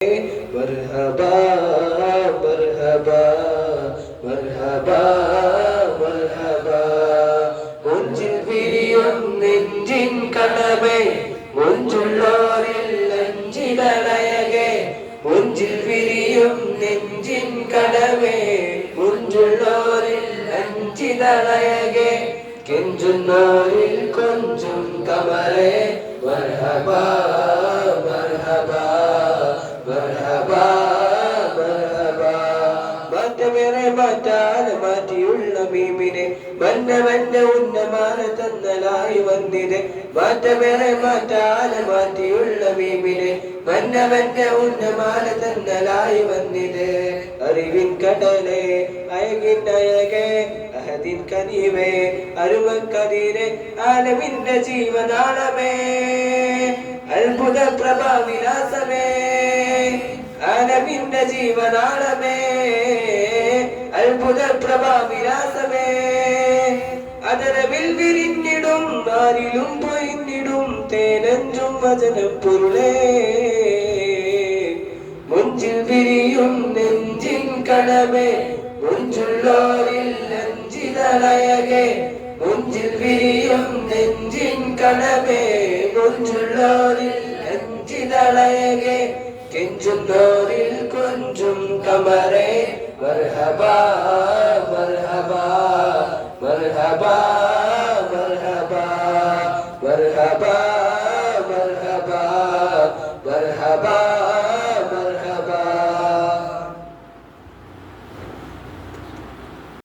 മർഹബാ മർഹബാ മർഹബാ മർഹബാ മുഞ്ചിൽ വിരിയും നെഞ്ചിൻ കടമേ മുഞ്ചുള്ളോരിൽ നെഞ്ചിലഴകെ മുഞ്ചിൽ വിരിയും നെഞ്ചിൻ കടമേ മുഞ്ചുള്ളോരിൽ നെഞ്ചിലഴകെ കെഞ്ചുന്നോരിൽ കൊഞ്ചും കമറേ മർഹബാ മർഹബാ മർഹബാ മർഹബാ മാറ്റമേറെ മാറ്റാൻ മാറ്റിയുള്ള മീമിനെ മന്നവന്റെ ഉന്നമാന തന്നലായി വന്നിത് മാറ്റമേറെ മാറ്റാൻ മാറ്റിയുള്ള മീമിനെ മന്നവന്റെ ഉന്നമാന തന്നലായി വന്നിത് അറിവിൻ കടലേ അയകിൻ അയകേ അഹദിൻ കനിവേ അരുമക്കതിരെ ആലമിന്റെ ജീവനാളമേ അത്ഭുത പ്രഭാവിലാസമേ ആലമിന്റെ ജീവനാളമേ അത്ഭുത പ്രഭാവിലാസമേ അതരവിൽ വിരിഞ്ഞിടും ആരിലും പൊയിഞ്ഞിടും തേനഞ്ചും വചനപ്പൊരുളേ മുഞ്ചിൽ വിരിയും നെഞ്ചിൻ കടമേ മുഞ്ചുള്ളോരിൽ നെഞ്ചിതളയകെ മുഞ്ചിൽ വിരിയും നെഞ്ചിൻ കടമേ മുഞ്ചുള്ളോരിൽ നെഞ്ചിതളയകെ കെഞ്ചുന്നോരിൽ കൊഞ്ചും കമറേ മർഹബാ മർഹബാ മർഹബാ മർഹബാ